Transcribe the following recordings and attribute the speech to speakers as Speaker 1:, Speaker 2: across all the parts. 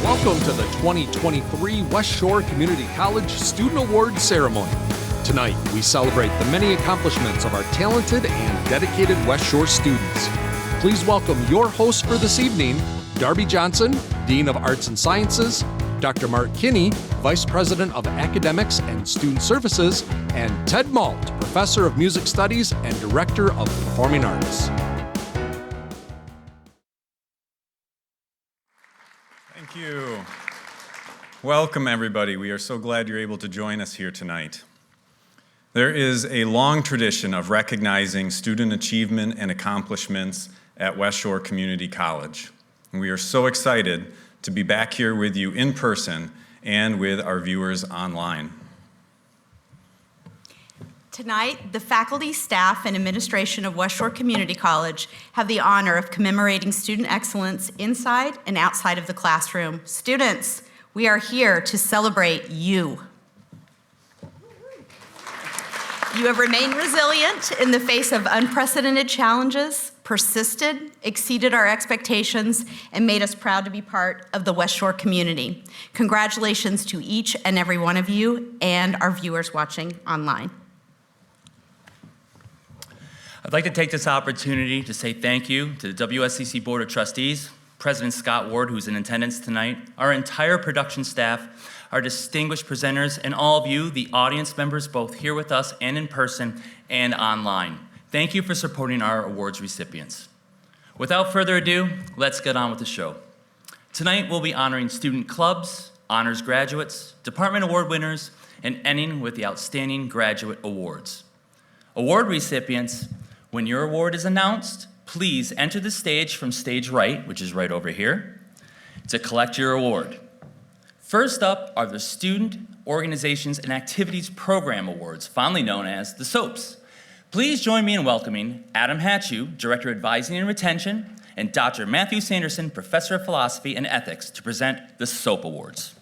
Speaker 1: Welcome to the 2023 West Shore Community College Student Award Ceremony. Tonight, we celebrate the many accomplishments of our talented and dedicated West Shore students. Please welcome your hosts for this evening, Darby Johnson, Dean of Arts and Sciences, Dr. Mark Kinney, Vice President of Academics and Student Services, and Ted Malt, Professor of Music Studies and Director of Performing Arts.
Speaker 2: Thank you. Welcome, everybody. We are so glad you're able to join us here tonight. There is a long tradition of recognizing student achievement and accomplishments at West Shore Community College. And we are so excited to be back here with you in person and with our viewers online.
Speaker 3: Tonight, the faculty, staff, and administration of West Shore Community College have the honor of commemorating student excellence inside and outside of the classroom. Students, we are here to celebrate you. You have remained resilient in the face of unprecedented challenges, persisted, exceeded our expectations, and made us proud to be part of the West Shore community. Congratulations to each and every one of you and our viewers watching online.
Speaker 4: I'd like to take this opportunity to say thank you to the WSCC Board of Trustees, President Scott Ward, who's in attendance tonight, our entire production staff, our distinguished presenters, and all of you, the audience members, both here with us and in person and online. Thank you for supporting our awards recipients. Without further ado, let's get on with the show. Tonight, we'll be honoring student clubs, honors graduates, department award winners, and ending with the Outstanding Graduate Awards. Award recipients, when your award is announced, please enter the stage from stage right, which is right over here, to collect your award. First up are the Student Organizations and Activities Program Awards, fondly known as the SOAPs. Please join me in welcoming Adam Hatchew, Director of Advising and Retention, and Dr. Matthew Sanderson, Professor of Philosophy and Ethics, to present the SOAP Awards.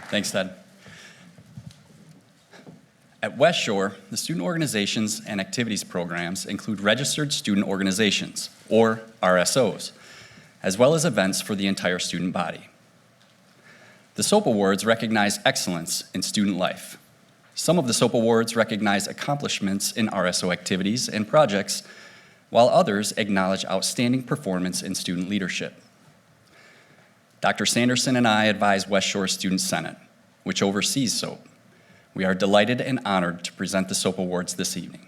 Speaker 5: Thanks, Ted. At West Shore, the student organizations and activities programs include registered student organizations, or RSOs, as well as events for the entire student body. The SOAP Awards recognize excellence in student life. Some of the SOAP Awards recognize accomplishments in RSO activities and projects, while others acknowledge outstanding performance in student leadership. Dr. Sanderson and I advise West Shore Student Senate, which oversees SOAP. We are delighted and honored to present the SOAP Awards this evening.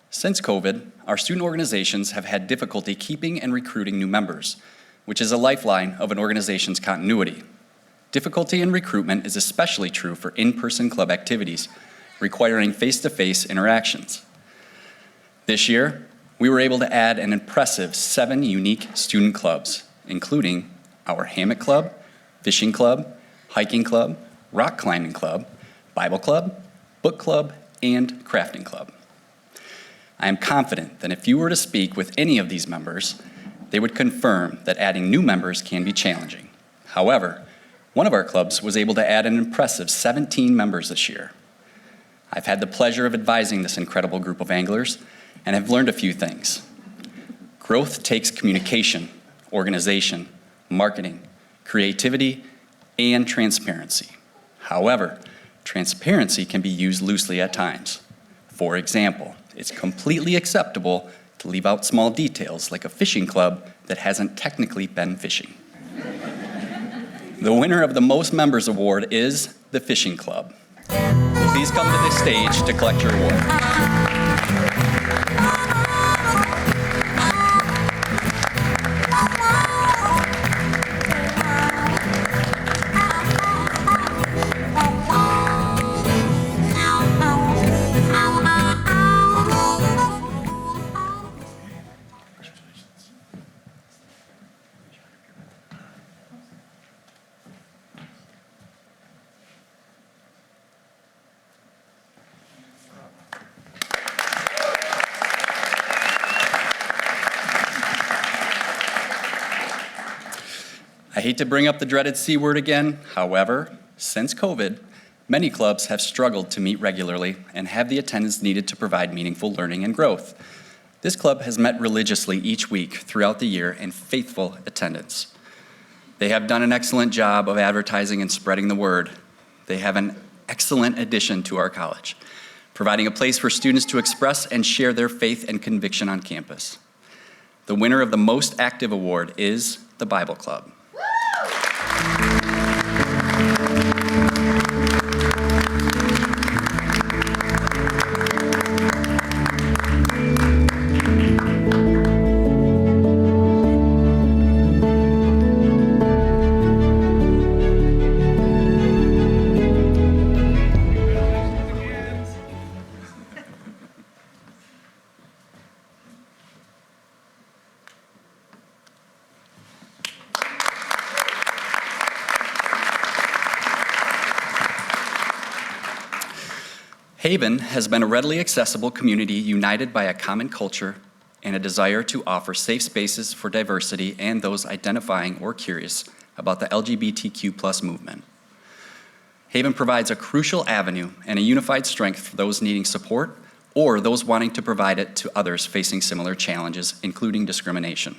Speaker 5: Since COVID, our student organizations have had difficulty keeping and recruiting new members, which is a lifeline of an organization's continuity. Difficulty in recruitment is especially true for in-person club activities, requiring face-to-face interactions. This year, we were able to add an impressive 7 unique student clubs, including our Hammock Club, Fishing Club, Hiking Club, Rock Climbing Club, Bible Club, Book Club, and Crafting Club. I am confident that if you were to speak with any of these members, they would confirm that adding new members can be challenging. However, one of our clubs was able to add an impressive 17 members this year. I've had the pleasure of advising this incredible group of anglers and have learned a few things. Growth takes communication, organization, marketing, creativity, and transparency. However, transparency can be used loosely at times. For example, it's completely acceptable to leave out small details like a fishing club that hasn't technically been fishing. The winner of the Most Members Award is the Fishing Club. Please come to this stage to collect your award. I hate to bring up the dreaded C word again. However, since COVID, Many clubs have struggled to meet regularly and have the attendance needed to provide meaningful learning and growth. This club has met religiously each week throughout the year in faithful attendance. They have done an excellent job of advertising and spreading the word. They have an excellent addition to our college, providing a place for students to express and share their faith and conviction on campus. The winner of the Most Active Award is the Bible Club. Haven has been a readily accessible community united by a common culture and a desire to offer safe spaces for diversity and those identifying or curious about the LGBTQ+ movement. Haven provides a crucial avenue and a unified strength for those needing support or those wanting to provide it to others facing similar challenges, including discrimination.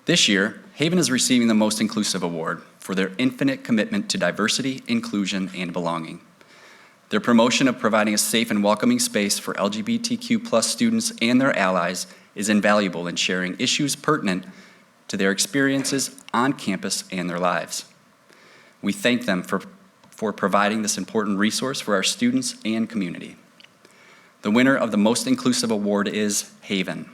Speaker 5: This year, Haven is receiving the Most Inclusive Award for their infinite commitment to diversity, inclusion, and belonging. Their promotion of providing a safe and welcoming space for LGBTQ+ students and their allies is invaluable in sharing issues pertinent to their experiences on campus and their lives. We thank them for providing this important resource for our students and community. The winner of the Most Inclusive Award is Haven.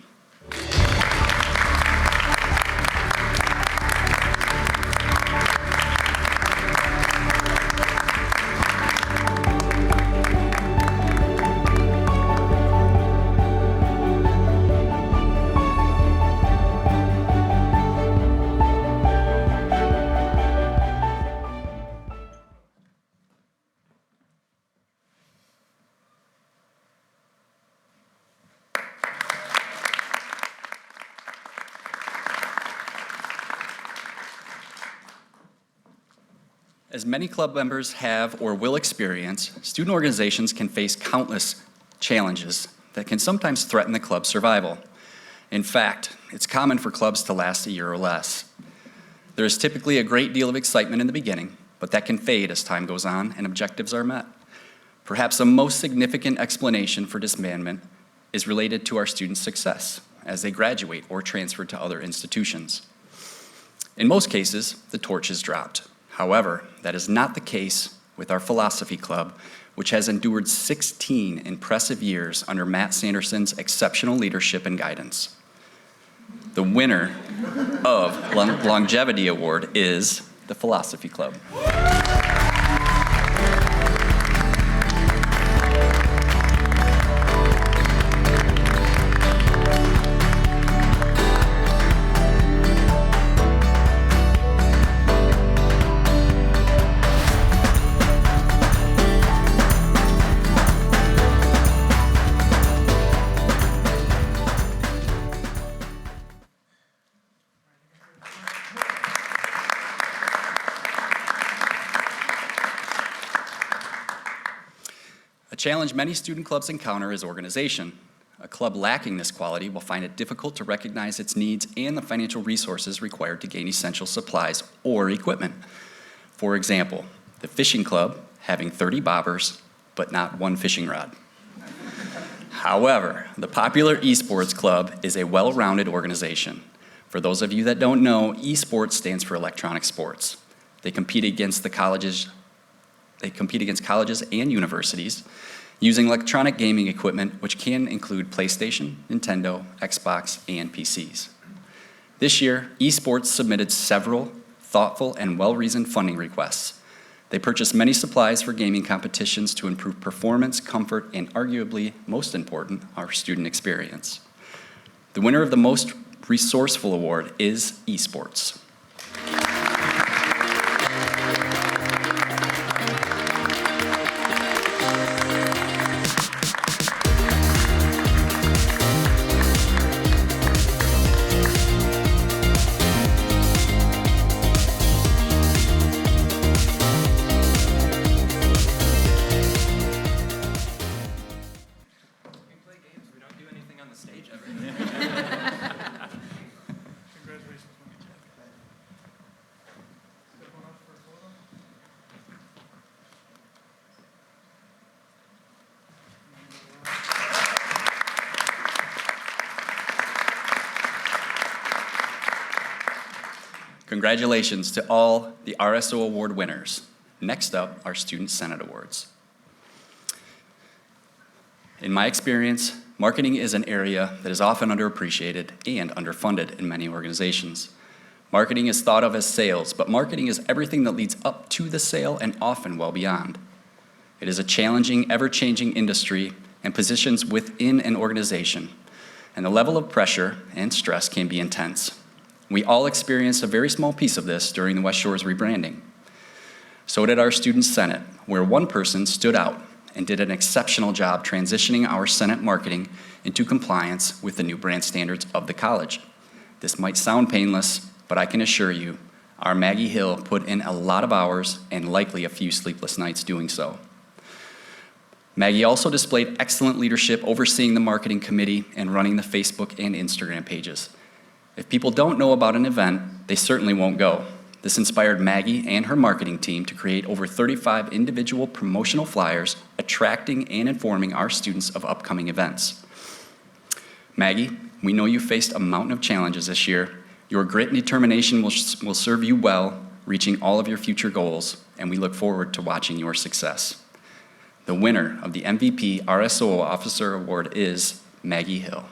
Speaker 5: As many club members have or will experience, student organizations can face countless challenges that can sometimes threaten the club's survival. In fact, it's common for clubs to last a year or less. There is typically a great deal of excitement in the beginning, but that can fade as time goes on and objectives are met. Perhaps the most significant explanation for disbandment is related to our students' success as they graduate or transfer to other institutions. In most cases, the torch is dropped. However, that is not the case with our philosophy club, which has endured 16 impressive years under Matt Sanderson's exceptional leadership and guidance. The winner of Longevity Award is the Philosophy Club. A challenge many student clubs encounter is organization. A club lacking this quality will find it difficult to recognize its needs and the financial resources required to gain essential supplies or equipment. For example, the fishing club having 30 bobbers, but not one fishing rod. However, the popular esports club is a well-rounded organization. For those of you that don't know, esports stands for electronic sports. They compete against colleges and universities using electronic gaming equipment, which can include PlayStation, Nintendo, Xbox, and PCs. This year, esports submitted several thoughtful and well-reasoned funding requests. They purchased many supplies for gaming competitions to improve performance, comfort, and arguably, most important, our student experience. The winner of the Most Resourceful Award is esports. Congratulations to all the RSO Award winners. Next up, our Student Senate Awards. In my experience, marketing is an area that is often underappreciated and underfunded in many organizations. Marketing is thought of as sales, but marketing is everything that leads up to the sale and often well beyond. It is a challenging, ever-changing industry and positions within an organization, and the level of pressure and stress can be intense. We all experienced a very small piece of this during the West Shore's rebranding. So did our Student Senate, where one person stood out and did an exceptional job transitioning our Senate marketing into compliance with the new brand standards of the college. This might sound painless, but I can assure you, our Maggie Hill put in a lot of hours and likely a few sleepless nights doing so. Maggie also displayed excellent leadership overseeing the marketing committee and running the Facebook and Instagram pages. If people don't know about an event, they certainly won't go. This inspired Maggie and her marketing team to create over 35 individual promotional flyers, attracting and informing our students of upcoming events. Maggie, we know you faced a mountain of challenges this year. Your grit and determination will serve you well, reaching all of your future goals, and we look forward to watching your success. The winner of the MVP RSO Officer Award is Maggie Hill.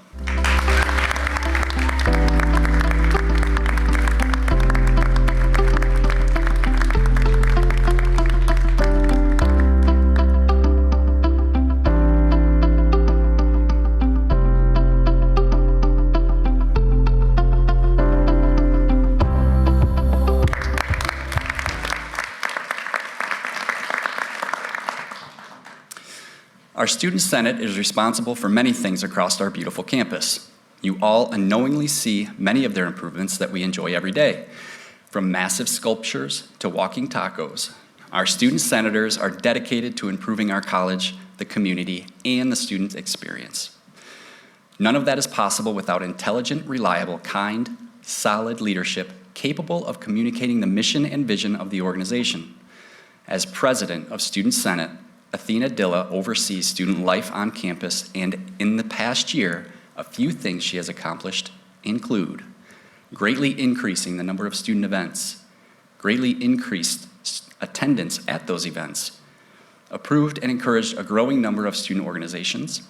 Speaker 5: Our Student Senate is responsible for many things across our beautiful campus. You all unknowingly see many of their improvements that we enjoy every day. From massive sculptures to walking tacos, our student senators are dedicated to improving our college, the community, and the student experience. None of that is possible without intelligent, reliable, kind, solid leadership capable of communicating the mission and vision of the organization. As president of Student Senate, Athena Dilla oversees student life on campus, and in the past year, a few things she has accomplished include greatly increasing the number of student events, greatly increased attendance at those events, approved and encouraged a growing number of student organizations,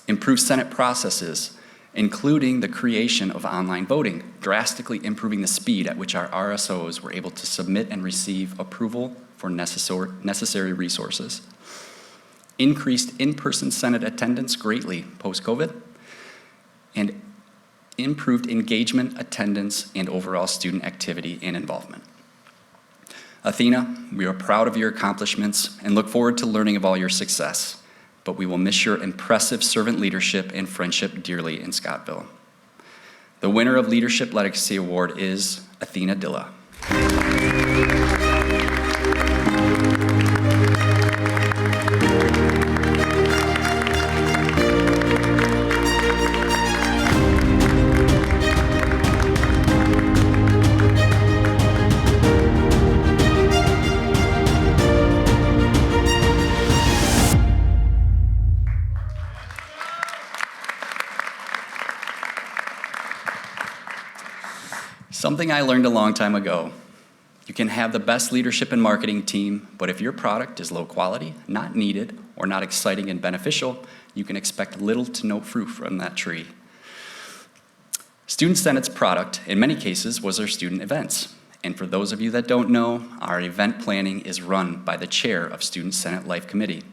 Speaker 5: improved Senate processes, including the creation of online voting, drastically improving the speed at which our RSOs were able to submit and receive approval for necessary resources, increased in-person Senate attendance greatly post-COVID, and improved engagement, attendance, and overall student activity and involvement. Athena, we are proud of your accomplishments and look forward to learning of all your success, but we will miss your impressive servant leadership and friendship dearly in Scottville. The winner of Leadership Legacy Award is Athena Dilla. Something I learned a long time ago. You can have the best leadership and marketing team, but if your product is low quality, not needed, or not exciting and beneficial, you can expect little to no fruit from that tree. Student Senate's product, in many cases, was our student events. And for those of you that don't know, our event planning is run by the chair of Student Senate Life Committee.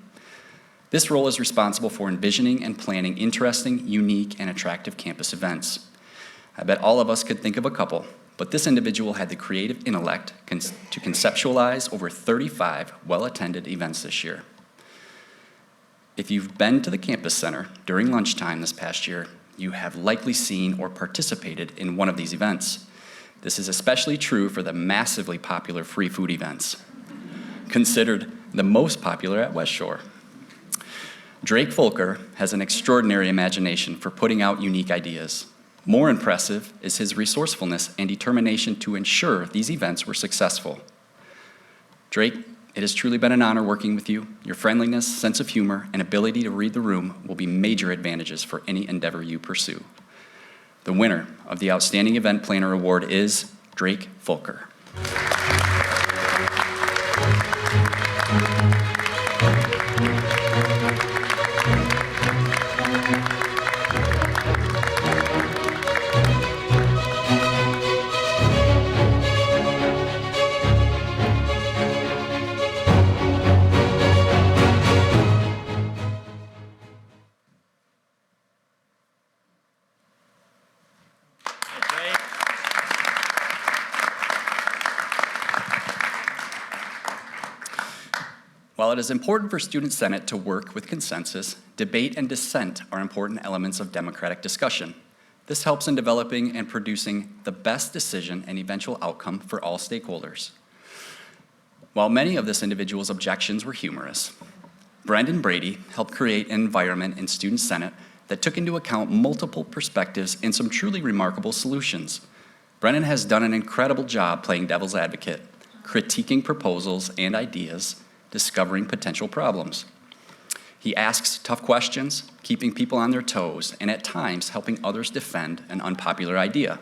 Speaker 5: This role is responsible for envisioning and planning interesting, unique, and attractive campus events. I bet all of us could think of a couple, but this individual had the creative intellect to conceptualize over 35 well-attended events this year. If you've been to the campus center during lunchtime this past year, you have likely seen or participated in one of these events. This is especially true for the massively popular free food events, considered the most popular at West Shore. Drake Volker has an extraordinary imagination for putting out unique ideas. More impressive is his resourcefulness and determination to ensure these events were successful. Drake, it has truly been an honor working with you. Your friendliness, sense of humor, and ability to read the room will be major advantages for any endeavor you pursue. The winner of the Outstanding Event Planner Award is Drake Fulker. While it is important for Student Senate to work with consensus, debate and dissent are important elements of democratic discussion. This helps in developing and producing the best decision and eventual outcome for all stakeholders. While many of this individual's objections were humorous, Brendan Brady helped create an environment in Student Senate that took into account multiple perspectives and some truly remarkable solutions. Brendan has done an incredible job playing devil's advocate, critiquing proposals and ideas, discovering potential problems. He asks tough questions, keeping people on their toes, and at times helping others defend an unpopular idea.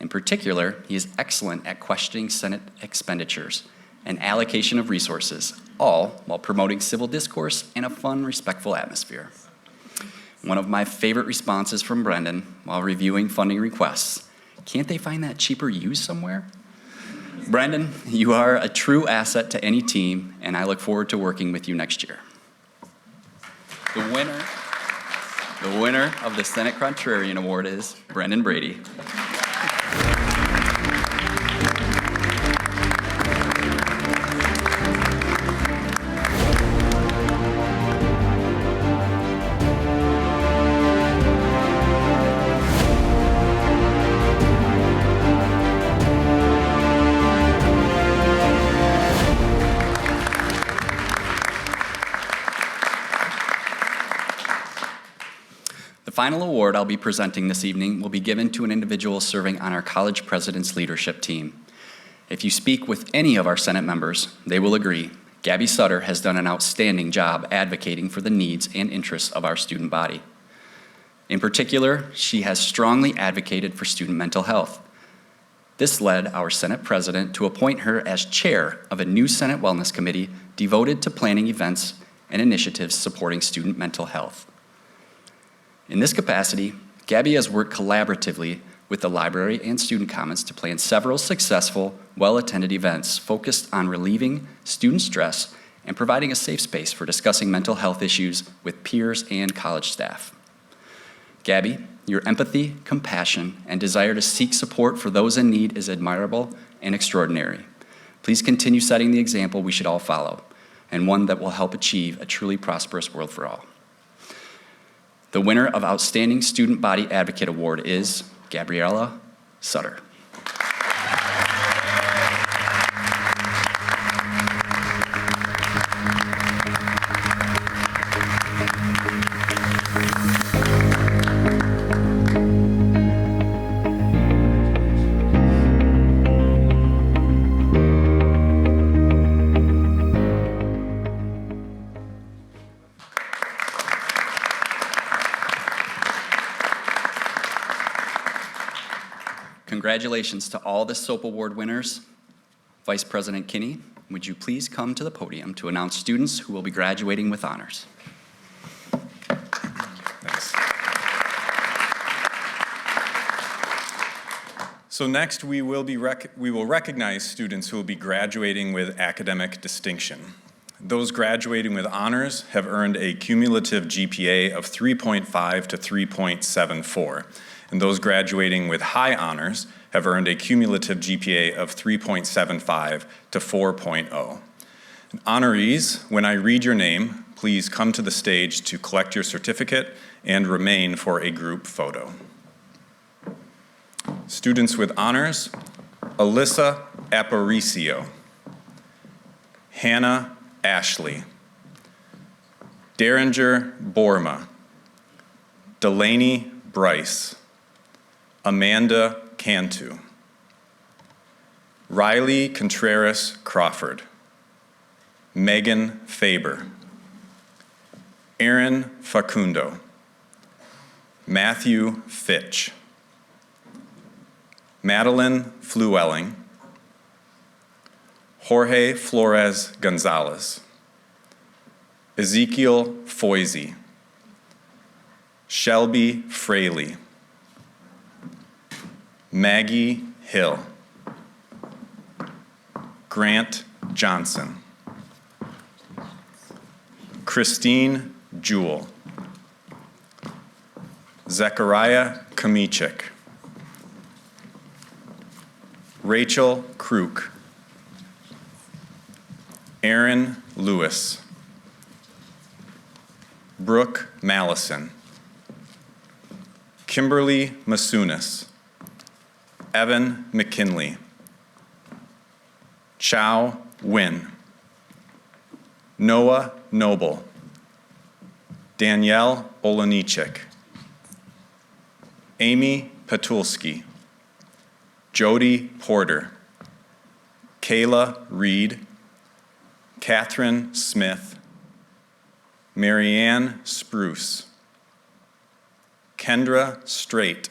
Speaker 5: In particular, he is excellent at questioning Senate expenditures and allocation of resources, all while promoting civil discourse and a fun, respectful atmosphere. One of my favorite responses from Brendan while reviewing funding requests: "Can't they find that cheaper used somewhere?" Brendan, you are a true asset to any team, and I look forward to working with you next year. The winner of the Senate Contrarian Award is Brendan Brady. The final award I'll be presenting this evening will be given to an individual serving on our college president's leadership team. If you speak with any of our Senate members, they will agree Gabby Sutter has done an outstanding job advocating for the needs and interests of our student body. In particular, she has strongly advocated for student mental health. This led our Senate president to appoint her as chair of a new Senate Wellness Committee devoted to planning events and initiatives supporting student mental health. In this capacity, Gabby has worked collaboratively with the library and Student Commons to plan several successful, well-attended events focused on relieving student stress and providing a safe space for discussing mental health issues with peers and college staff. Gabby, your empathy, compassion, and desire to seek support for those in need is admirable and extraordinary. Please continue setting the example we should all follow, and one that will help achieve a truly prosperous world for all. The winner of Outstanding Student Body Advocate Award is Gabriella Sutter. Congratulations to all the SOAP Award winners. Vice President Kinney, would you please come to the podium to announce students who will be graduating with honors?
Speaker 2: Thanks. So next, we will recognize students who will be graduating with academic distinction. Those graduating with honors have earned a cumulative GPA of 3.5 to 3.74. And those graduating with high honors have earned a cumulative GPA of 3.75 to 4.0. Honorees, when I read your name, please come to the stage to collect your certificate and remain for a group photo. Students with honors: Alyssa Aparicio, Hannah Ashley, Derringer Borma, Delaney Bryce, Amanda Cantu, Riley Contreras Crawford, Megan Faber, Aaron Facundo, Matthew Fitch, Madeline Flewelling, Jorge Flores Gonzalez, Ezekiel Foisey, Shelby Fraley, Maggie Hill, Grant Johnson, Christine Jewell, Zechariah Kamichik, Rachel Kruk, Aaron Lewis, Brooke Mallison, Kimberly Masunis, Evan McKinley, Chow Win, Noah Noble, Danielle Olenichik, Amy Patulski, Jody Porter, Kayla Reed, Catherine Smith, Marianne Spruce, Kendra Straight,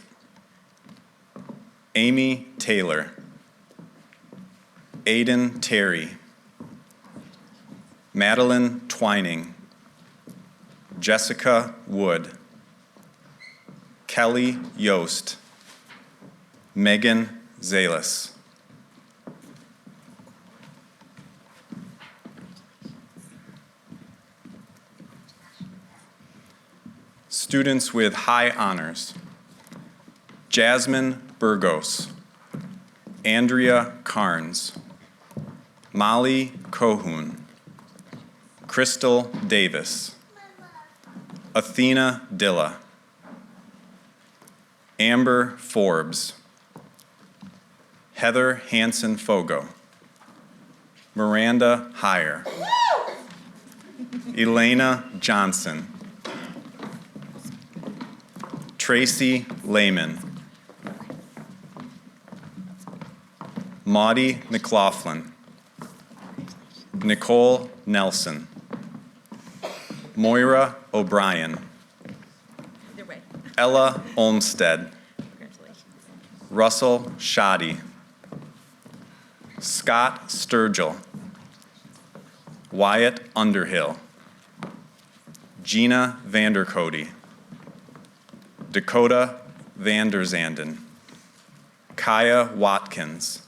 Speaker 2: Amy Taylor, Aiden Terry, Madeline Twining, Jessica Wood, Kelly Yost, Megan Zalis. Students with high honors: Jasmine Burgos, Andrea Carnes, Molly Cohoon, Crystal Davis, Athena Dilla, Amber Forbes, Heather Hansen Fogo, Miranda Heyer, Elena Johnson, Tracy Lehman, Maudie McLaughlin, Nicole Nelson, Moira O'Brien, Ella Olmstead, Russell Shoddy, Scott Sturgill, Wyatt Underhill, Gina Vandercody, Dakota Vanderzanden, Kaya Watkins,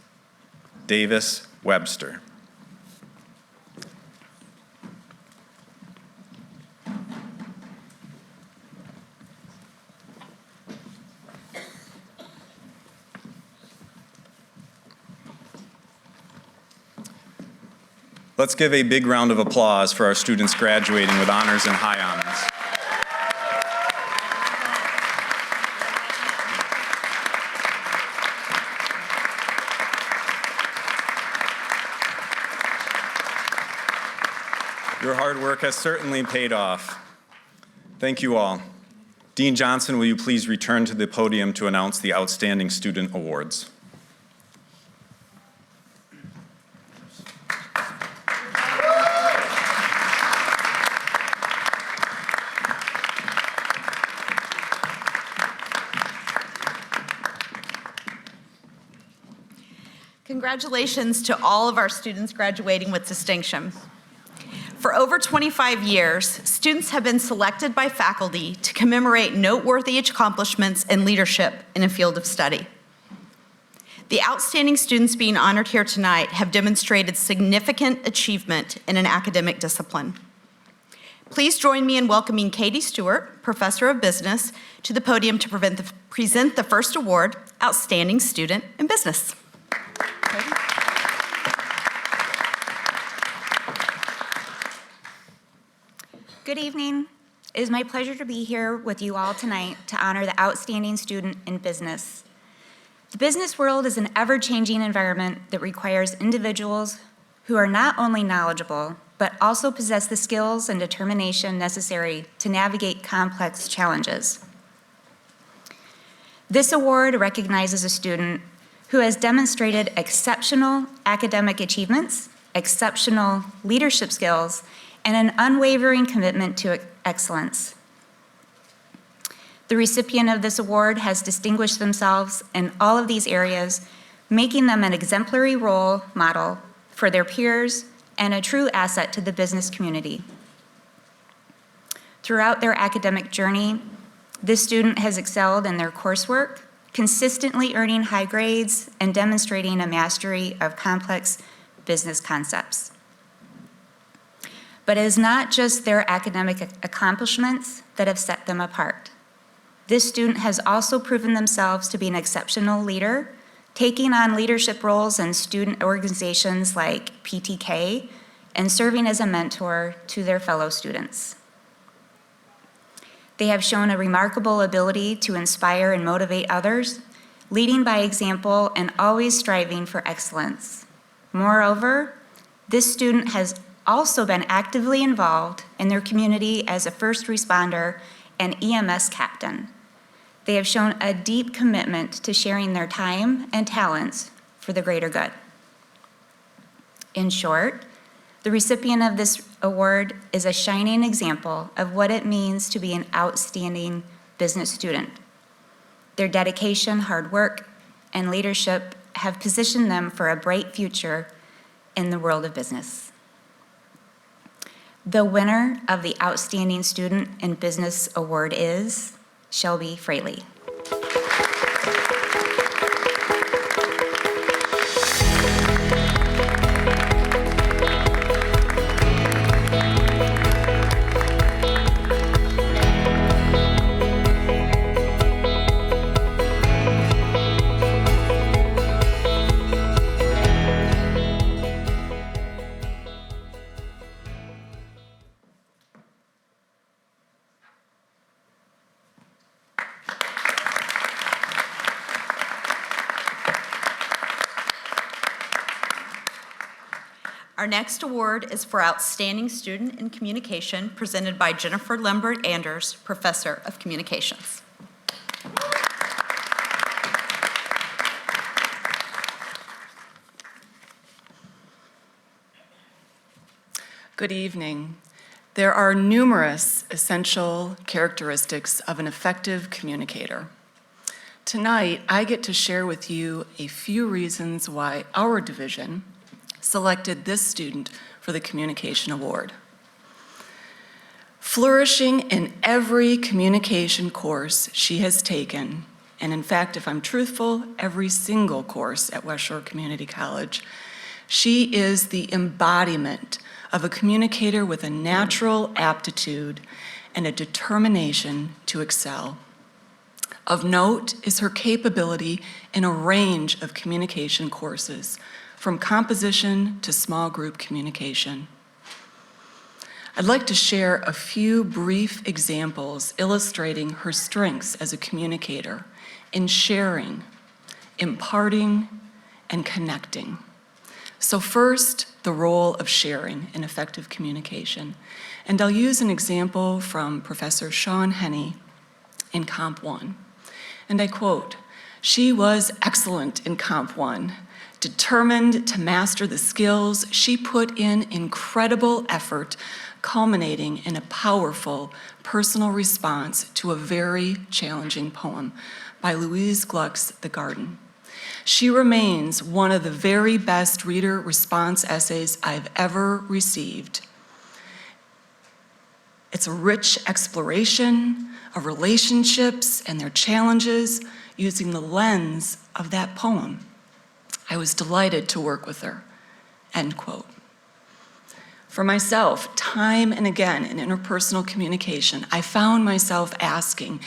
Speaker 2: Davis Webster. Let's give a big round of applause for our students graduating with honors and high honors. Your hard work has certainly paid off. Thank you all. Dean Johnson, will you please return to the podium to announce the Outstanding Student Awards?
Speaker 3: Congratulations to all of our students graduating with distinction. For over 25 years, students have been selected by faculty to commemorate noteworthy accomplishments and leadership in a field of study. The outstanding students being honored here tonight have demonstrated significant achievement in an academic discipline. Please join me in welcoming Katie Stewart, Professor of Business, to the podium to present the first award, Outstanding Student in Business. Katie?
Speaker 6: Good evening. It is my pleasure to be here with you all tonight to honor the outstanding student in business. The business world is an ever-changing environment that requires individuals who are not only knowledgeable, but also possess the skills and determination necessary to navigate complex challenges. This award recognizes a student who has demonstrated exceptional academic achievements, exceptional leadership skills, and an unwavering commitment to excellence. The recipient of this award has distinguished themselves in all of these areas, making them an exemplary role model for their peers and a true asset to the business community. Throughout their academic journey, this student has excelled in their coursework, consistently earning high grades and demonstrating a mastery of complex business concepts. But it is not just their academic accomplishments that have set them apart. This student has also proven themselves to be an exceptional leader, taking on leadership roles in student organizations like PTK and serving as a mentor to their fellow students. They have shown a remarkable ability to inspire and motivate others, leading by example and always striving for excellence. Moreover, this student has also been actively involved in their community as a first responder and EMS captain. They have shown a deep commitment to sharing their time and talents for the greater good. In short, the recipient of this award is a shining example of what it means to be an outstanding business student. Their dedication, hard work, and leadership have positioned them for a bright future in the world of business. The winner of the Outstanding Student in Business Award is Shelby Fraley.
Speaker 3: Our next award is for Outstanding Student in Communication, presented by Jennifer Lambert-Anders, Professor of Communications.
Speaker 7: Good evening. There are numerous essential characteristics of an effective communicator. Tonight, I get to share with you a few reasons why our division selected this student for the Communication Award. Flourishing in every communication course she has taken, and in fact, if I'm truthful, every single course at West Shore Community College, she is the embodiment of a communicator with a natural aptitude and a determination to excel. Of note is her capability in a range of communication courses, from composition to small group communication. I'd like to share a few brief examples illustrating her strengths as a communicator in sharing, imparting, and connecting. So first, the role of sharing in effective communication. And I'll use an example from Professor Sean Henney in Comp 1. And I quote, "She was excellent in Comp 1. Determined to master the skills, she put in incredible effort, culminating in a powerful personal response to a very challenging poem by Louise Gluck's The Garden. She remains one of the very best reader response essays I've ever received. It's a rich exploration of relationships and their challenges using the lens of that poem. I was delighted to work with her," end quote. For myself, time and again in interpersonal communication, I found myself asking,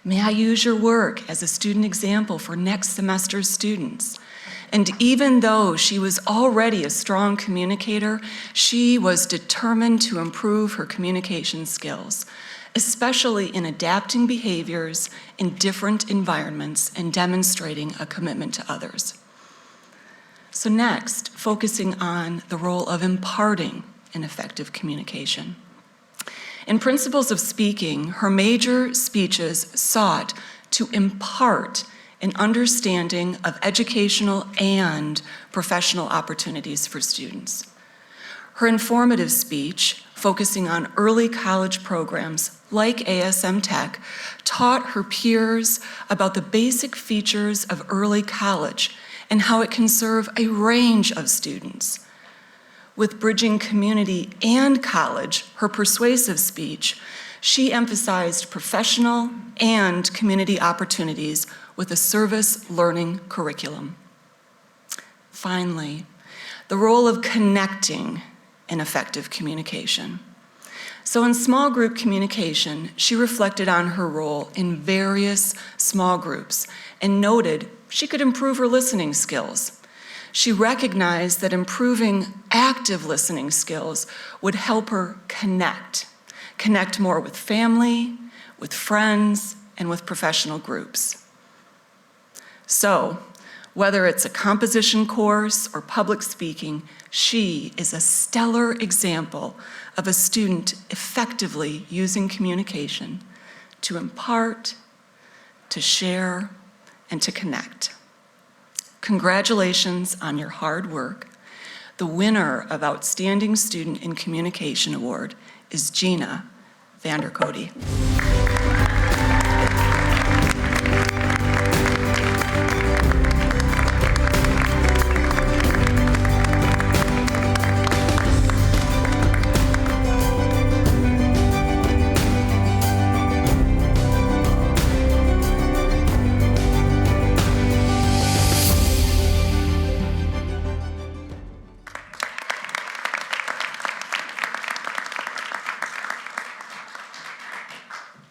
Speaker 7: "May I use your work as a student example for next semester's students?" And even though she was already a strong communicator, she was determined to improve her communication skills, especially in adapting behaviors in different environments and demonstrating a commitment to others. So next, focusing on the role of imparting in effective communication. In Principles of Speaking, her major speeches sought to impart an understanding of educational and professional opportunities for students. Her informative speech focusing on early college programs like ASM Tech, taught her peers about the basic features of early college and how it can serve a range of students. With bridging community and college, her persuasive speech, she emphasized professional and community opportunities with a service learning curriculum. Finally, the role of connecting in effective communication. So in small group communication, she reflected on her role in various small groups and noted she could improve her listening skills. She recognized that improving active listening skills would help her connect more with family, with friends, and with professional groups. So, whether it's a composition course or public speaking, she is a stellar example of a student effectively using communication to impart, to share, and to connect. Congratulations on your hard work. The winner of Outstanding Student in Communication Award is Gina Vandercote.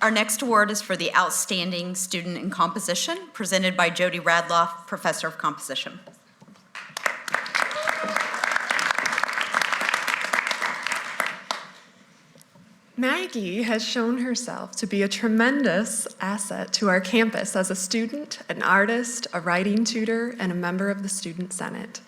Speaker 3: Our next award is for the Outstanding Student in Composition, presented by Jody Radloff, Professor of Composition.
Speaker 8: Maggie has shown herself to be a tremendous asset to our campus as a student, an artist, a writing tutor, and a member of the Student Senate.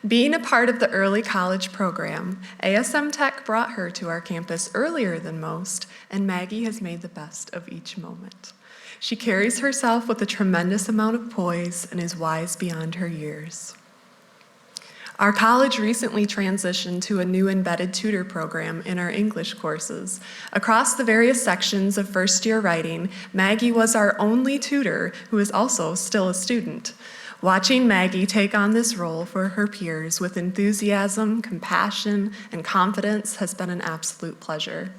Speaker 8: Being a part of the early college program, ASM Tech brought her to our campus earlier than most, and Maggie has made the best of each moment. She carries herself with a tremendous amount of poise and is wise beyond her years. Our college recently transitioned to a new embedded tutor program in our English courses. Across the various sections of first-year writing, Maggie was our only tutor who is also still a student. Watching Maggie take on this role for her peers with enthusiasm, compassion, and confidence has been an absolute pleasure.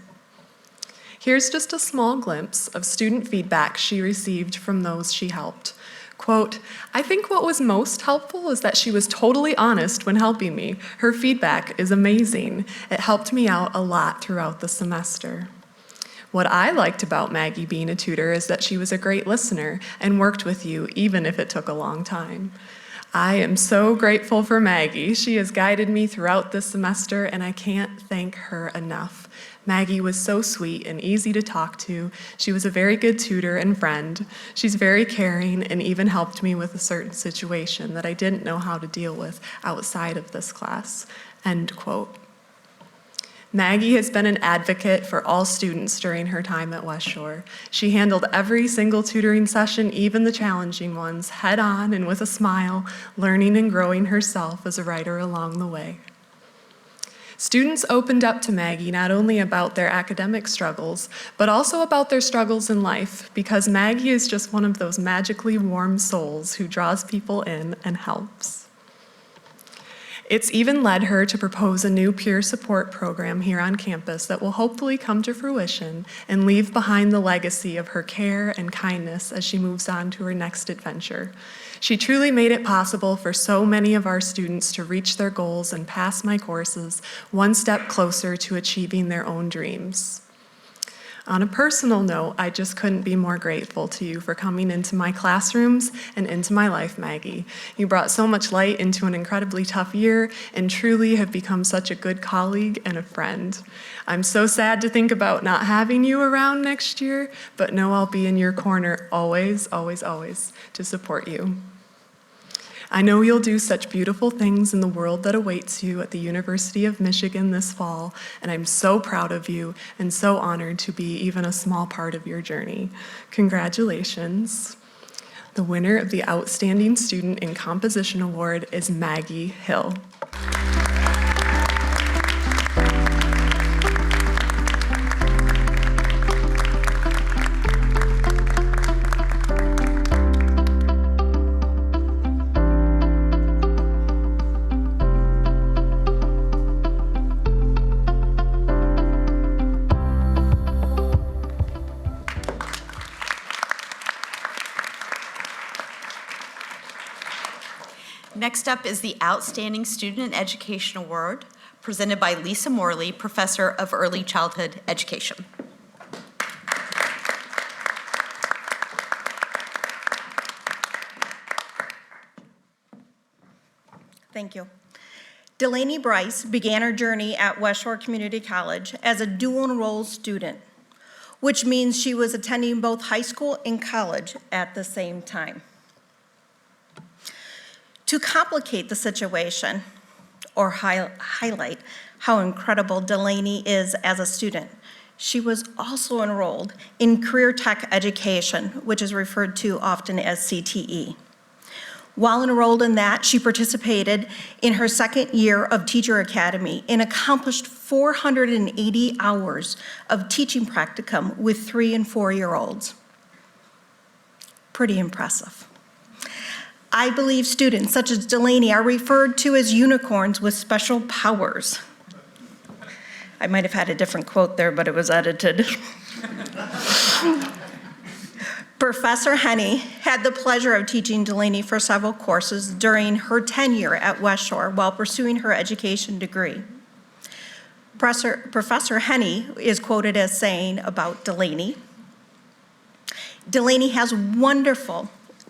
Speaker 8: Here's just a small glimpse of student feedback she received from those she helped. Quote, "I think what was most helpful is that she was totally honest when helping me. Her feedback is amazing. It helped me out a lot throughout the semester." What I liked about Maggie being a tutor is that she was a great listener and worked with you even if it took a long time. I am so grateful for Maggie. She has guided me throughout this semester and I can't thank her enough. Maggie was so sweet and easy to talk to. She was a very good tutor and friend. She's very caring and even helped me with a certain situation that I didn't know how to deal with outside of this class. End quote. Maggie has been an advocate for all students during her time at West Shore. She handled every single tutoring session, even the challenging ones, head on and with a smile, learning and growing herself as a writer along the way. Students opened up to Maggie not only about their academic struggles, but also about their struggles in life, because Maggie is just one of those magically warm souls who draws people in and helps. It's even led her to propose a new peer support program here on campus that will hopefully come to fruition and leave behind the legacy of her care and kindness as she moves on to her next adventure. She truly made it possible for so many of our students to reach their goals and pass my courses one step closer to achieving their own dreams. On a personal note, I just couldn't be more grateful to you for coming into my classrooms and into my life, Maggie. You brought so much light into an incredibly tough year and truly have become such a good colleague and a friend. I'm so sad to think about not having you around next year, but know I'll be in your corner always, always, always to support you. I know you'll do such beautiful things in the world that awaits you at the University of Michigan this fall, and I'm so proud of you and so honored to be even a small part of your journey. Congratulations. The winner of the Outstanding Student in Composition Award is Maggie Hill.
Speaker 3: Next up is the Outstanding Student in Education Award, presented by Lisa Morley, Professor of Early Childhood Education.
Speaker 9: Thank you. Delaney Bryce began her journey at West Shore Community College as a dual-enrolled student, which means she was attending both high school and college at the same time. To complicate the situation, or highlight how incredible Delaney is as a student, she was also enrolled in Career Tech Education, which is referred to often as CTE. While enrolled in that, she participated in her second year of Teacher Academy and accomplished 480 hours of teaching practicum with 3- and 4-year-olds. Pretty impressive. I believe students such as Delaney are referred to as unicorns with special powers. I might have had a different quote there, but it was edited. Professor Henney had the pleasure of teaching Delaney for several courses during her tenure at West Shore while pursuing her education degree. Professor Henney is quoted as saying about Delaney, "Delaney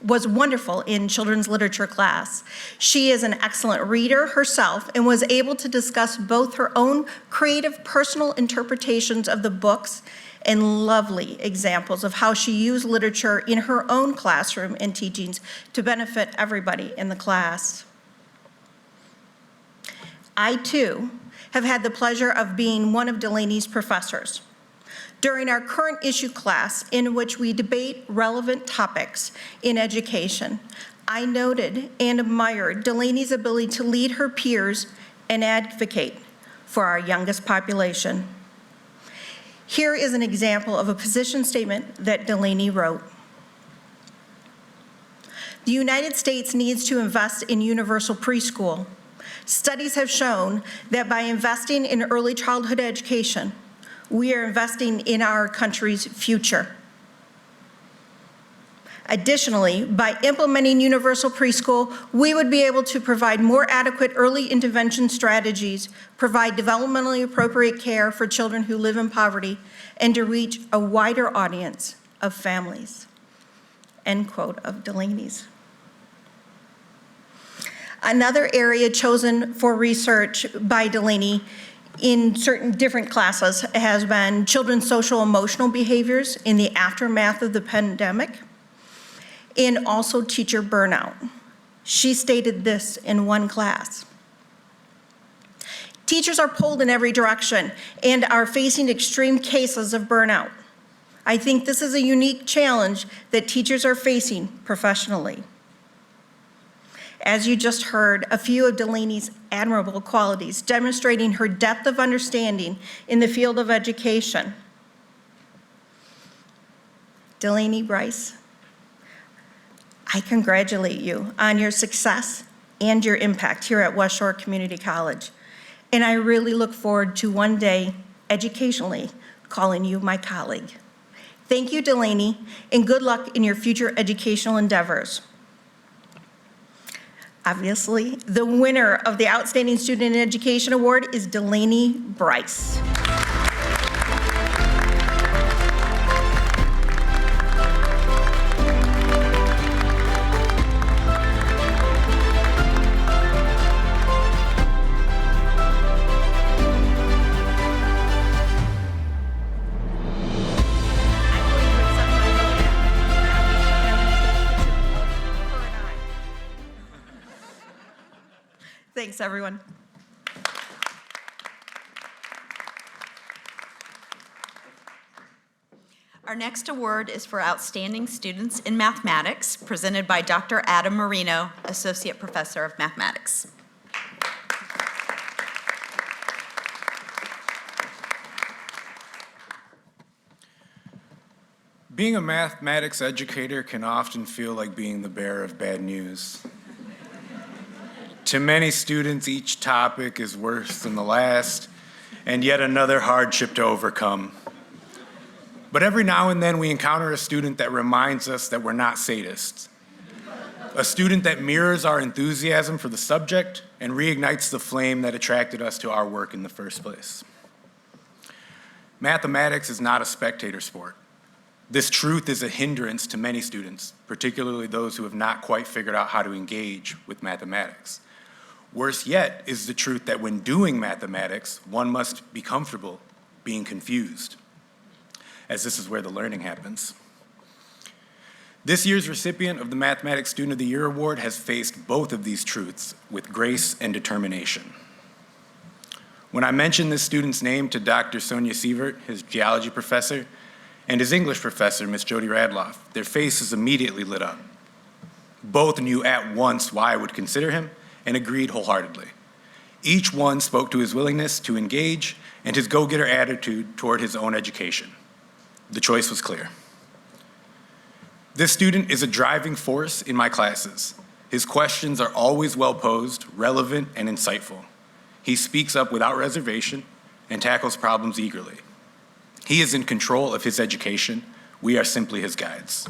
Speaker 9: was wonderful in children's literature class. She is an excellent reader herself and was able to discuss both her own creative personal interpretations of the books and lovely examples of how she used literature in her own classroom and teachings to benefit everybody in the class." I, too, have had the pleasure of being one of Delaney's professors. During our current issue class, in which we debate relevant topics in education, I noted and admired Delaney's ability to lead her peers and advocate for our youngest population. Here is an example of a position statement that Delaney wrote. "The United States needs to invest in universal preschool. Studies have shown that by investing in early childhood education, we are investing in our country's future. Additionally, by implementing universal preschool, we would be able to provide more adequate early intervention strategies, provide developmentally appropriate care for children who live in poverty, and to reach a wider audience of families." End quote of Delaney's. Another area chosen for research by Delaney in certain different classes has been children's social emotional behaviors in the aftermath of the pandemic, and also teacher burnout. She stated this in one class: "Teachers are pulled in every direction and are facing extreme cases of burnout. I think this is a unique challenge that teachers are facing professionally." As you just heard, a few of Delaney's admirable qualities demonstrating her depth of understanding in the field of education. Delaney Bryce, I congratulate you on your success and your impact here at West Shore Community College. And I really look forward to one day, educationally, calling you my colleague. Thank you, Delaney, and good luck in your future educational endeavors. Obviously, the winner of the Outstanding Student in Education Award is Delaney Bryce. Thanks, everyone.
Speaker 3: Our next award is for Outstanding Students in Mathematics, presented by Dr. Adam Marino, Associate Professor of Mathematics.
Speaker 10: Being a mathematics educator can often feel like being the bearer of bad news. To many students, each topic is worse than the last, and yet another hardship to overcome. But every now and then we encounter a student that reminds us that we're not sadists. a student that mirrors our enthusiasm for the subject and reignites the flame that attracted us to our work in the first place. Mathematics is not a spectator sport. This truth is a hindrance to many students, particularly those who have not quite figured out how to engage with mathematics. Worse yet is the truth that when doing mathematics, one must be comfortable being confused, as this is where the learning happens. This year's recipient of the Mathematics Student of the Year Award has faced both of these truths with grace and determination. When I mentioned this student's name to Dr. Sonia Sievert, his geology professor, and his English professor, Ms. Jody Radloff, their faces immediately lit up. Both knew at once why I would consider him and agreed wholeheartedly. Each one spoke to his willingness to engage and his go-getter attitude toward his own education. The choice was clear. This student is a driving force in my classes. His questions are always well posed, relevant, and insightful. He speaks up without reservation and tackles problems eagerly. He is in control of his education. We are simply his guides.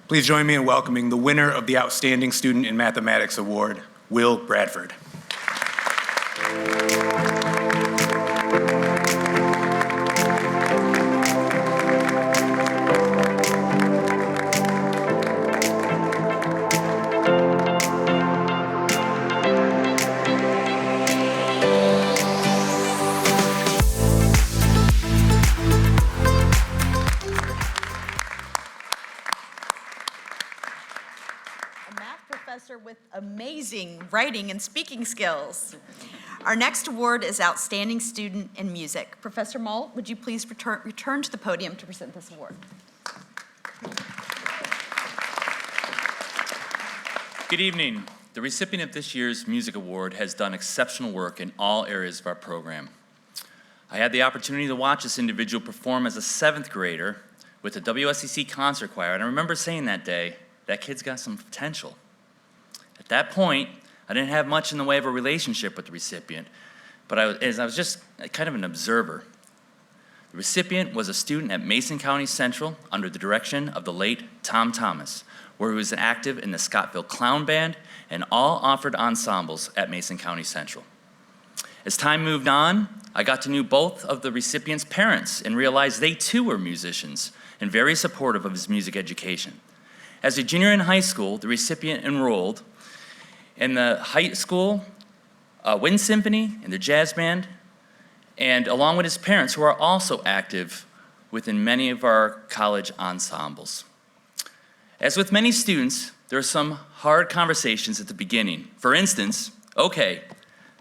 Speaker 10: Please join me in welcoming the winner of the Outstanding Student in Mathematics Award, Will Bradford.
Speaker 3: With amazing writing and speaking skills. Our next award is Outstanding Student in Music. Professor Mull, would you please return to the podium to present this award?
Speaker 4: Good evening. The recipient of this year's Music Award has done exceptional work in all areas of our program. I had the opportunity to watch this individual perform as a 7th grader with the WSCC concert choir, and I remember saying that day, that kid's got some potential. At that point, I didn't have much in the way of a relationship with the recipient, but I was just kind of an observer. The recipient was a student at Mason County Central under the direction of the late Tom Thomas, where he was active in the Scottville Clown Band and all offered ensembles at Mason County Central. As time moved on, I got to know both of the recipient's parents and realized they too were musicians and very supportive of his music education. As a junior in high school, the recipient enrolled in the high school wind symphony and the jazz band, and along with his parents, who are also active within many of our college ensembles. As with many students, there are some hard conversations at the beginning. For instance, okay,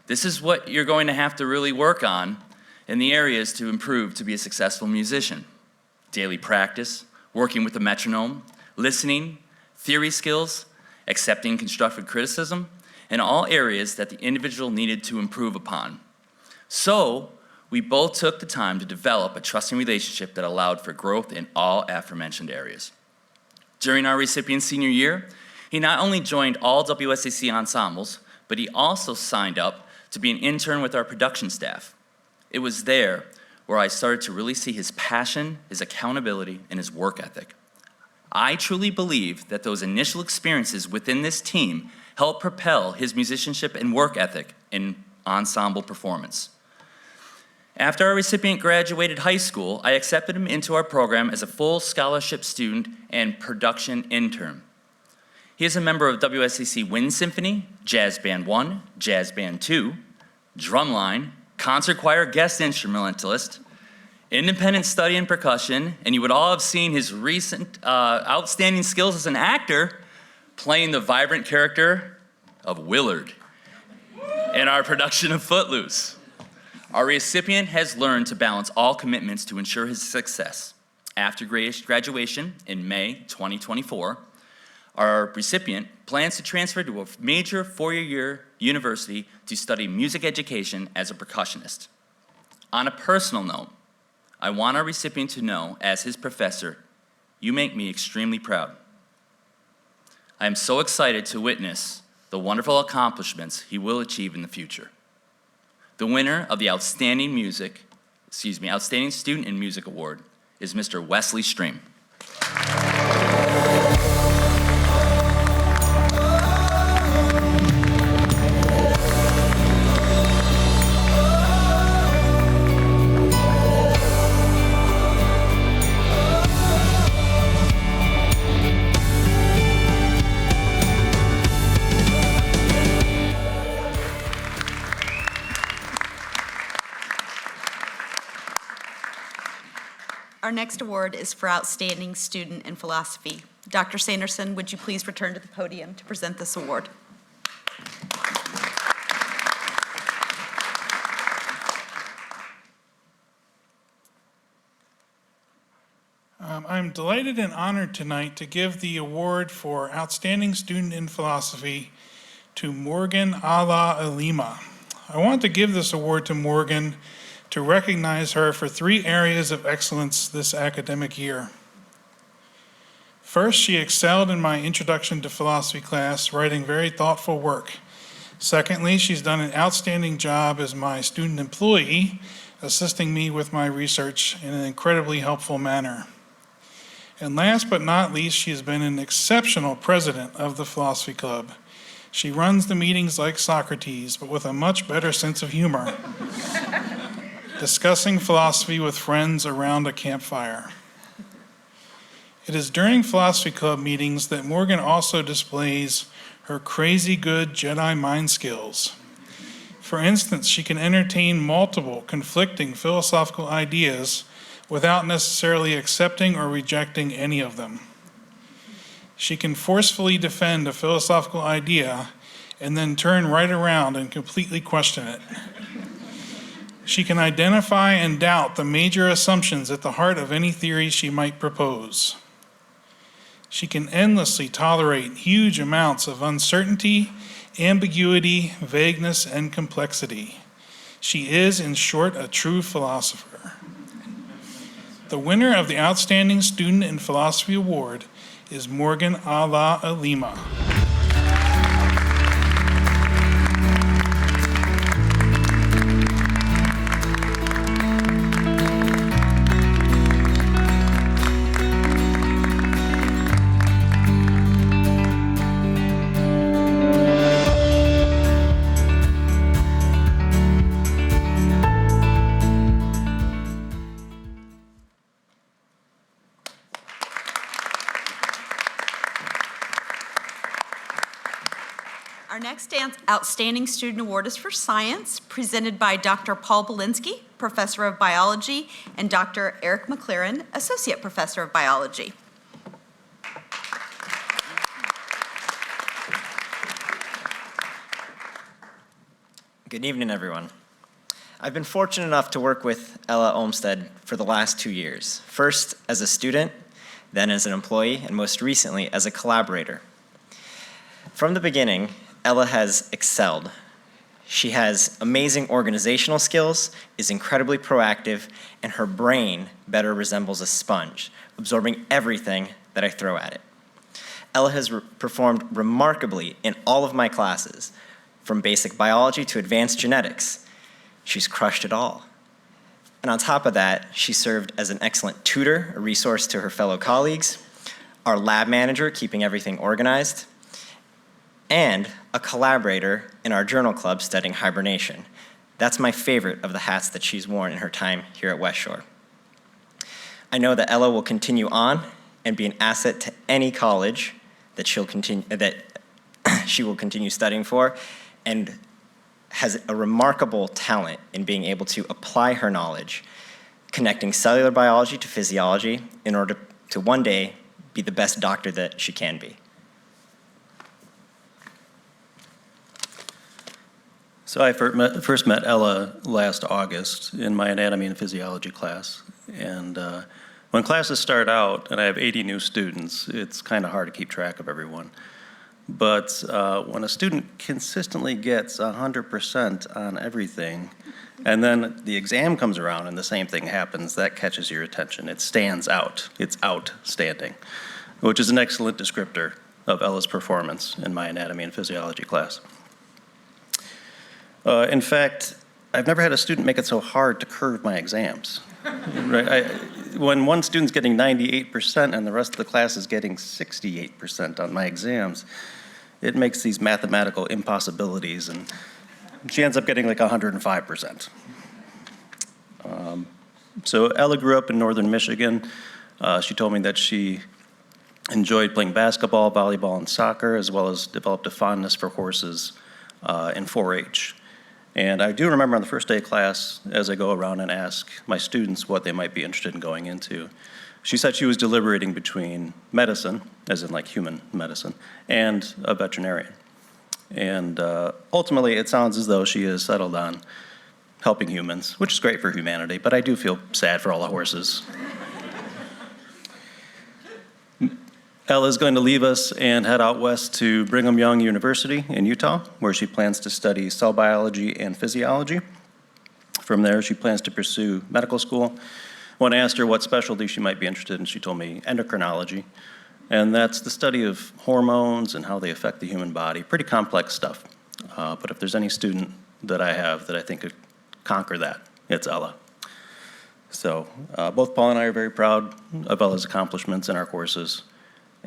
Speaker 4: this is what you're going to have to really work on in the areas to improve to be a successful musician. Daily practice, working with the metronome, listening, theory skills, accepting constructive criticism, and all areas that the individual needed to improve upon. So, we both took the time to develop a trusting relationship that allowed for growth in all aforementioned areas. During our recipient's senior year, he not only joined all WSCC ensembles, but he also signed up to be an intern with our production staff. It was there where I started to really see his passion, his accountability, and his work ethic. I truly believe that those initial experiences within this team helped propel his musicianship and work ethic in ensemble performance. After our recipient graduated high school, I accepted him into our program as a full scholarship student and production intern. He is a member of WSCC Wind Symphony, Jazz Band 1, Jazz Band 2, Drumline, Concert Choir guest instrumentalist, independent study in percussion, and you would all have seen his recent outstanding skills as an actor playing the vibrant character of Willard in our production of Footloose. Our recipient has learned to balance all commitments to ensure his success. After graduation in May 2024, our recipient plans to transfer to a major four-year university to study music education as a percussionist. On a personal note, I want our recipient to know, as his professor, you make me extremely proud. I am so excited to witness the wonderful accomplishments he will achieve in the future. The winner of the Outstanding Student in Music Award is Mr. Wesley Stream.
Speaker 3: Our next award is for Outstanding Student in Philosophy. Dr. Sanderson, would you please return to the podium to present this award?
Speaker 11: I'm delighted and honored tonight to give the award for Outstanding Student in Philosophy to Morgan Ala Alima. I want to give this award to Morgan to recognize her for 3 areas of excellence this academic year. First, she excelled in my Introduction to Philosophy class, writing very thoughtful work. Secondly, she's done an outstanding job as my student employee, assisting me with my research in an incredibly helpful manner. And last but not least, she has been an exceptional president of the Philosophy Club. She runs the meetings like Socrates, but with a much better sense of humor, discussing philosophy with friends around a campfire. It is during Philosophy Club meetings that Morgan also displays her crazy good Jedi mind skills. For instance, she can entertain multiple conflicting philosophical ideas without necessarily accepting or rejecting any of them. She can forcefully defend a philosophical idea and then turn right around and completely question it. She can identify and doubt the major assumptions at the heart of any theory she might propose. She can endlessly tolerate huge amounts of uncertainty, ambiguity, vagueness, and complexity. She is, in short, a true philosopher. The winner of the Outstanding Student in Philosophy Award is Morgan Ala Alima.
Speaker 3: Our next Outstanding Student Award is for Science, presented by Dr. Paul Belinsky, Professor of Biology, and Dr. Eric McLaren, Associate Professor of Biology.
Speaker 12: Good evening, everyone. I've been fortunate enough to work with Ella Olmsted for the last 2 years, first as a student, then as an employee, and most recently as a collaborator. From the beginning, Ella has excelled. She has amazing organizational skills, is incredibly proactive, and her brain better resembles a sponge, absorbing everything that I throw at it. Ella has performed remarkably in all of my classes, from basic biology to advanced genetics. She's crushed it all. And on top of that, she served as an excellent tutor, a resource to her fellow colleagues, our lab manager, keeping everything organized, and a collaborator in our journal club studying hibernation. That's my favorite of the hats that she's worn in her time here at West Shore. I know that Ella will continue on and be an asset to any college that she will continue studying for, and has a remarkable talent in being able to apply her knowledge, connecting cellular biology to physiology in order to one day be the best doctor that she can be.
Speaker 13: So I first met Ella last August in my anatomy and physiology class. And when classes start out, and I have 80 new students, it's kind of hard to keep track of everyone. But when a student consistently gets 100% on everything, and then the exam comes around and the same thing happens, that catches your attention. It stands out. It's outstanding, which is an excellent descriptor of Ella's performance in my anatomy and physiology class. In fact, I've never had a student make it so hard to curve my exams. Right? When one student's getting 98% and the rest of the class is getting 68% on my exams, it makes these mathematical impossibilities, and she ends up getting like 105%. So Ella grew up in northern Michigan. She told me that she enjoyed playing basketball, volleyball, and soccer, as well as developed a fondness for horses in 4-H. And I do remember on the first day of class, as I go around and ask my students what they might be interested in going into, she said she was deliberating between medicine, as in like human medicine, and a veterinarian. And ultimately, it sounds as though she has settled on helping humans, which is great for humanity, but I do feel sad for all the horses. Ella is going to leave us and head out west to Brigham Young University in Utah, where she plans to study cell biology and physiology. From there, she plans to pursue medical school. When I asked her what specialty she might be interested in, she told me endocrinology. And that's the study of hormones and how they affect the human body. Pretty complex stuff. But if there's any student that I have that I think could conquer that, it's Ella. So both Paul and I are very proud of Ella's accomplishments in our courses.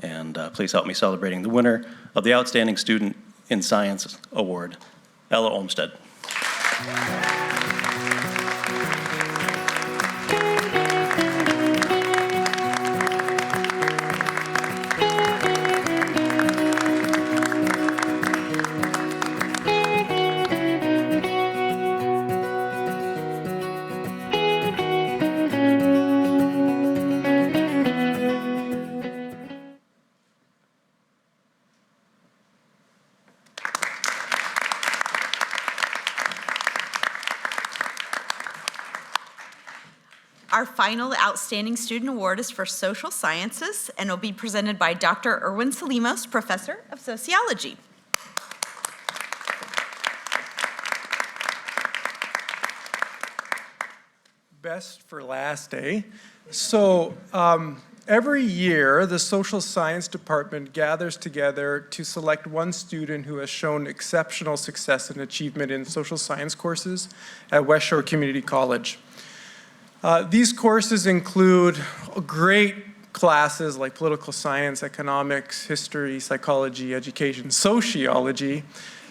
Speaker 13: And please help me celebrating the winner of the Outstanding Student in Science Award, Ella Olmsted.
Speaker 3: Our final Outstanding Student Award is for Social Sciences and will be presented by Dr. Erwin Salimos, Professor of Sociology.
Speaker 14: Best for last, eh? So every year, the Social Science Department gathers together to select one student who has shown exceptional success and achievement in social science courses at West Shore Community College. These courses include great classes like political science, economics, history, psychology, education, sociology,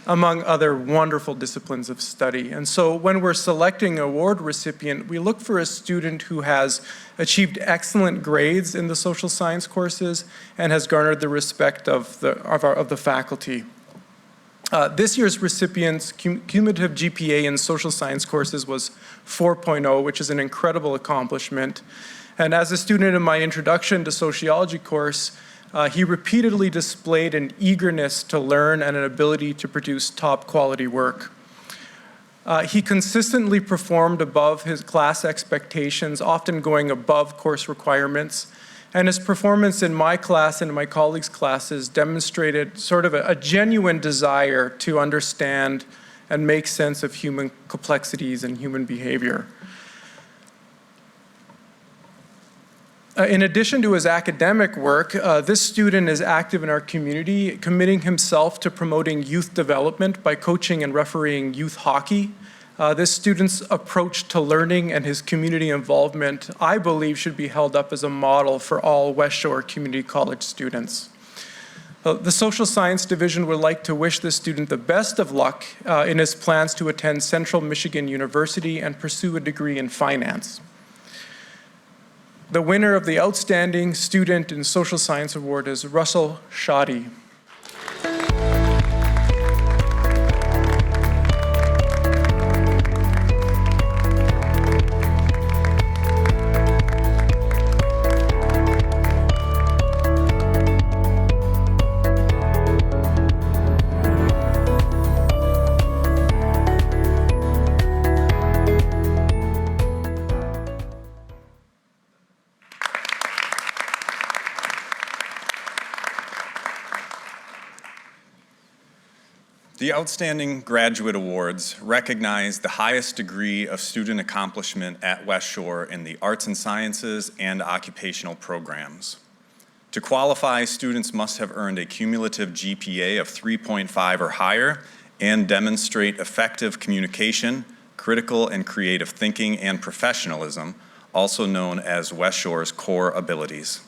Speaker 14: among other wonderful disciplines of study. And so when we're selecting an award recipient, we look for a student who has achieved excellent grades in the social science courses and has garnered the respect of the faculty. This year's recipient's cumulative GPA in social science courses was 4.0, which is an incredible accomplishment. And as a student in my introduction to sociology course, he repeatedly displayed an eagerness to learn and an ability to produce top quality work. He consistently performed above his class expectations, often going above course requirements. And his performance in my class and my colleagues' classes demonstrated sort of a genuine desire to understand and make sense of human complexities and human behavior. In addition to his academic work, this student is active in our community, committing himself to promoting youth development by coaching and refereeing youth hockey. This student's approach to learning and his community involvement, I believe, should be held up as a model for all West Shore Community College students. The Social Science Division would like to wish this student the best of luck in his plans to attend Central Michigan University and pursue a degree in finance. The winner of the Outstanding Student in Social Science Award is Russell Shoddy.
Speaker 2: The Outstanding Graduate Awards recognize the highest degree of student accomplishment at West Shore in the arts and sciences and occupational programs. To qualify, students must have earned a cumulative GPA of 3.5 or higher and demonstrate effective communication, critical and creative thinking, and professionalism, also known as West Shore's core abilities.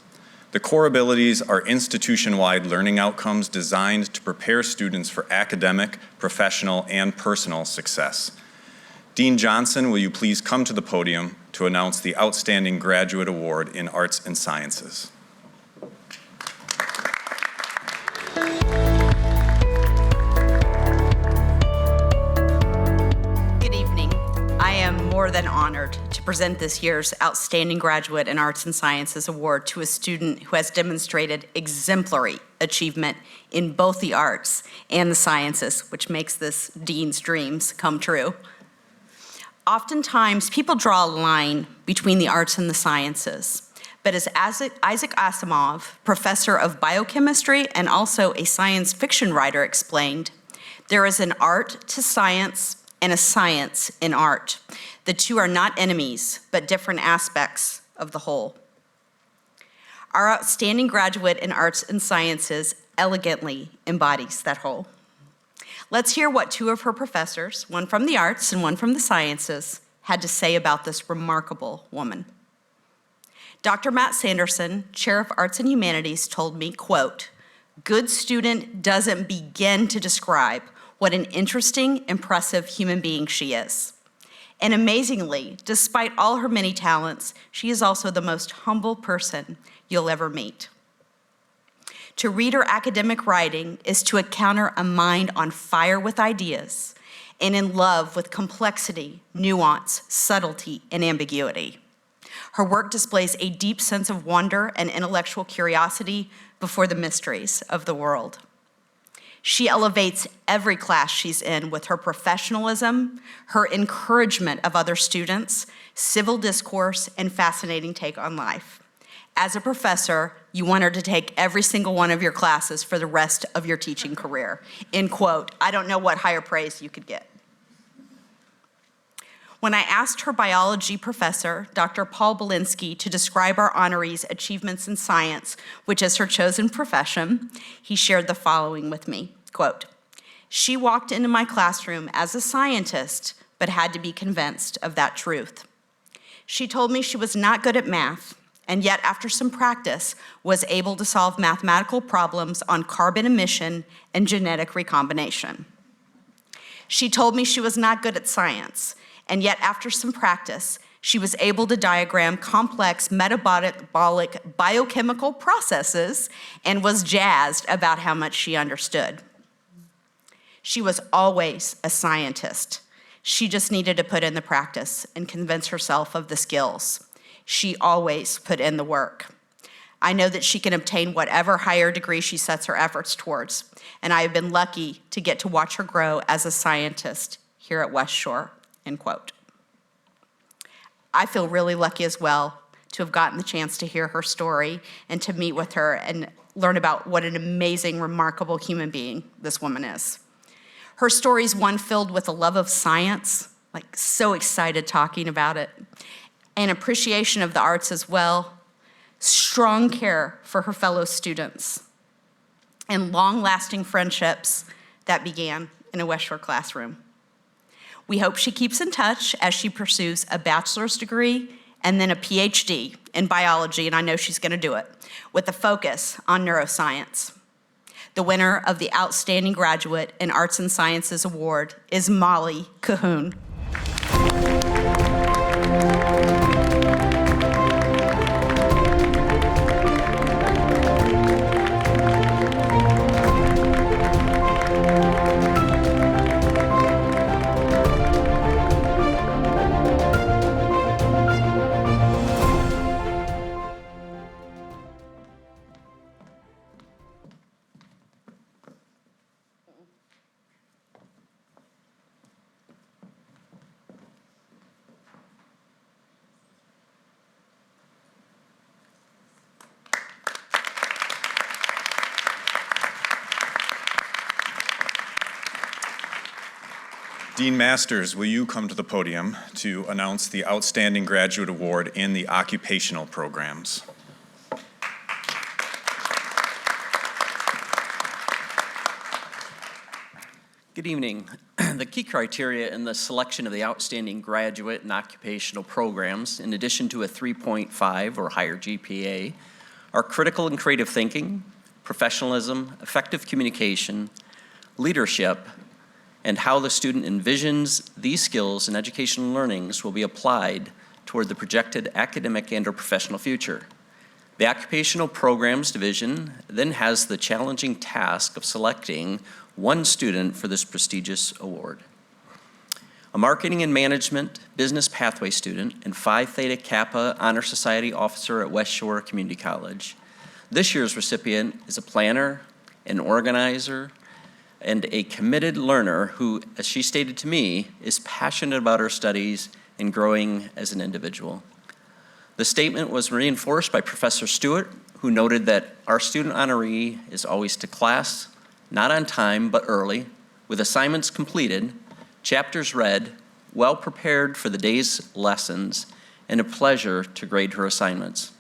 Speaker 2: The core abilities are institution-wide learning outcomes designed to prepare students for academic, professional, and personal success. Dean Johnson, will you please come to the podium to announce the Outstanding Graduate Award in Arts and Sciences.
Speaker 3: more than honored to present this year's Outstanding Graduate in Arts and Sciences Award to a student who has demonstrated exemplary achievement in both the arts and the sciences, which makes this dean's dreams come true. Oftentimes, people draw a line between the arts and the sciences, but as Isaac Asimov, professor of biochemistry and also a science fiction writer, explained, there is an art to science and a science in art. The two are not enemies, but different aspects of the whole. Our outstanding graduate in arts and sciences elegantly embodies that whole. Let's hear what two of her professors, one from the arts and one from the sciences, had to say about this remarkable woman. Dr. Matt Sanderson, Chair of Arts and Humanities, told me, quote, "Good student doesn't begin to describe what an interesting, impressive human being she is. And amazingly, despite all her many talents, she is also the most humble person you'll ever meet. To read her academic writing is to encounter a mind on fire with ideas and in love with complexity, nuance, subtlety, and ambiguity. Her work displays a deep sense of wonder and intellectual curiosity before the mysteries of the world. She elevates every class she's in with her professionalism, her encouragement of other students, civil discourse, and fascinating take on life. As a professor, you want her to take every single one of your classes for the rest of your teaching career." End quote. I don't know what higher praise you could get. When I asked her biology professor, Dr. Paul Belinsky, to describe our honoree's achievements in science, which is her chosen profession, he shared the following with me, quote, "She walked into my classroom as a scientist, but had to be convinced of that truth. She told me she was not good at math, and yet after some practice was able to solve mathematical problems on carbon emission and genetic recombination. She told me she was not good at science, and yet after some practice, she was able to diagram complex metabolic biochemical processes and was jazzed about how much she understood. She was always a scientist. She just needed to put in the practice and convince herself of the skills. She always put in the work. I know that she can obtain whatever higher degree she sets her efforts towards, and I have been lucky to get to watch her grow as a scientist here at West Shore." End quote. I feel really lucky as well to have gotten the chance to hear her story and to meet with her and learn about what an amazing, remarkable human being this woman is. Her story is one filled with a love of science, like so excited talking about it, and appreciation of the arts as well, strong care for her fellow students, and long-lasting friendships that began in a West Shore classroom. We hope she keeps in touch as she pursues a bachelor's degree and then a PhD in biology, and I know she's going to do it, with a focus on neuroscience. The winner of the Outstanding Graduate in Arts and Sciences Award is Molly Cahoon.
Speaker 2: Dean Masters, will you come to the podium to announce the Outstanding Graduate Award in the occupational programs?
Speaker 15: Good evening. The key criteria in the selection of the Outstanding Graduate and Occupational Programs, in addition to a 3.5 or higher GPA, are critical and creative thinking, professionalism, effective communication, leadership, and how the student envisions these skills and educational learnings will be applied toward the projected academic and/or professional future. The Occupational Programs Division then has the challenging task of selecting one student for this prestigious award. a Marketing and Management Business Pathway student and Phi Theta Kappa Honor Society officer at West Shore Community College. This year's recipient is a planner, an organizer, and a committed learner who, as she stated to me, is passionate about her studies and growing as an individual. The statement was reinforced by Professor Stewart, who noted that our student honoree is always to class, not on time, but early, with assignments completed, chapters read, well prepared for the day's lessons, and a pleasure to grade her assignments.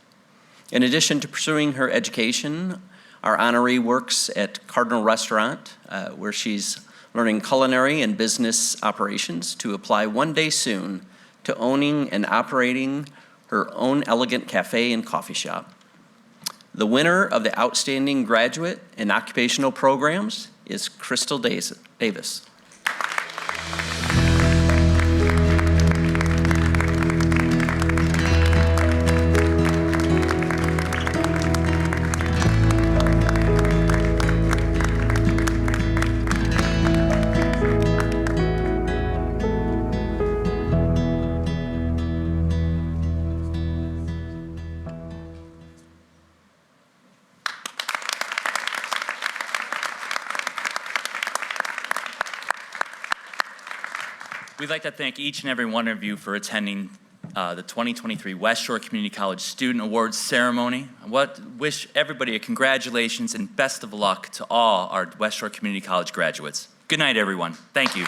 Speaker 15: In addition to pursuing her education, our honoree works at Cardinal Restaurant, where she's learning culinary and business operations to apply one day soon to owning and operating her own elegant cafe and coffee shop. The winner of the Outstanding Graduate in Occupational Programs is Crystal Davis.
Speaker 4: We'd like to thank each and every one of you for attending the 2023 West Shore Community College Student Awards Ceremony. I wish everybody a congratulations and best of luck to all our West Shore Community College graduates. Good night, everyone. Thank you.